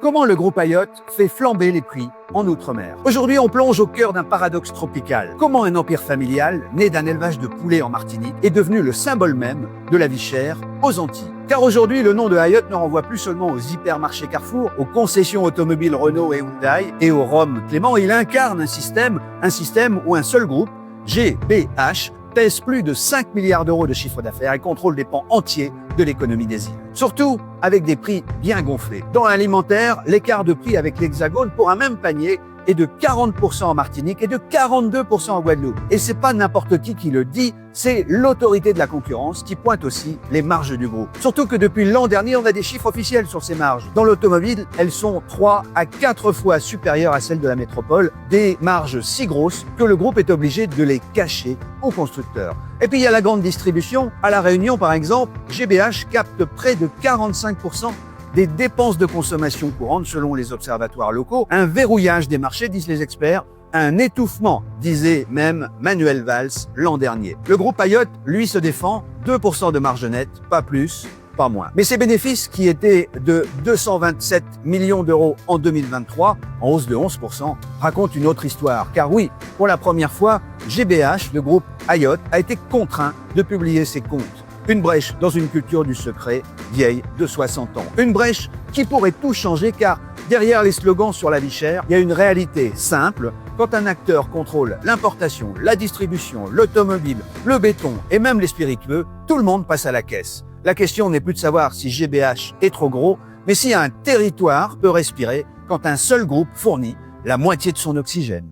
Comment le groupe Ayotte fait flamber les prix en Outre-mer? Aujourd'hui, on plonge au cœur d'un paradoxe tropical. Comment un empire familial, né d'un élevage de poulets en Martinique, est devenu le symbole même de la vie chère aux Antilles? Car aujourd'hui, le nom de Ayotte ne renvoie plus seulement aux hypermarchés Carrefour, aux concessions automobiles Renault et Hyundai et aux Rhum Clément. Il incarne un système où un seul groupe, GBH, pèse plus de 5 milliards d'euros de chiffre d'affaires et contrôle des pans entiers de l'économie des îles. Surtout avec des prix bien gonflés. Dans l'alimentaire, l'écart de prix avec l'Hexagone pour un même panier est de 40% en Martinique et de 42% en Guadeloupe. Et c'est pas n'importe qui le dit, c'est l'autorité de la concurrence qui pointe aussi les marges du groupe. Surtout que depuis l'an dernier, on a des chiffres officiels sur ces marges. Dans l'automobile, elles sont 3 à 4 fois supérieures à celles de la métropole, des marges si grosses que le groupe est obligé de les cacher aux constructeurs. Et puis il y a la grande distribution. À La Réunion, par exemple, GBH capte près de 45% des dépenses de consommation courante selon les observatoires locaux, un verrouillage des marchés, disent les experts, un étouffement, disait même Manuel Valls l'an dernier. Le groupe Ayotte, lui, se défend, 2% de marge nette, pas plus, pas moins. Mais ces bénéfices, qui étaient de 227 millions d'euros en 2023, en hausse de 11%, racontent une autre histoire. Car oui, pour la première fois, GBH, le groupe Ayotte, a été contraint de publier ses comptes. Une brèche dans une culture du secret vieille de 60 ans. Une brèche qui pourrait tout changer car derrière les slogans sur la vie chère, il y a une réalité simple. Quand un acteur contrôle l'importation, la distribution, l'automobile, le béton et même les spiritueux, tout le monde passe à la caisse. La question n'est plus de savoir si GBH est trop gros, mais si un territoire peut respirer quand un seul groupe fournit la moitié de son oxygène.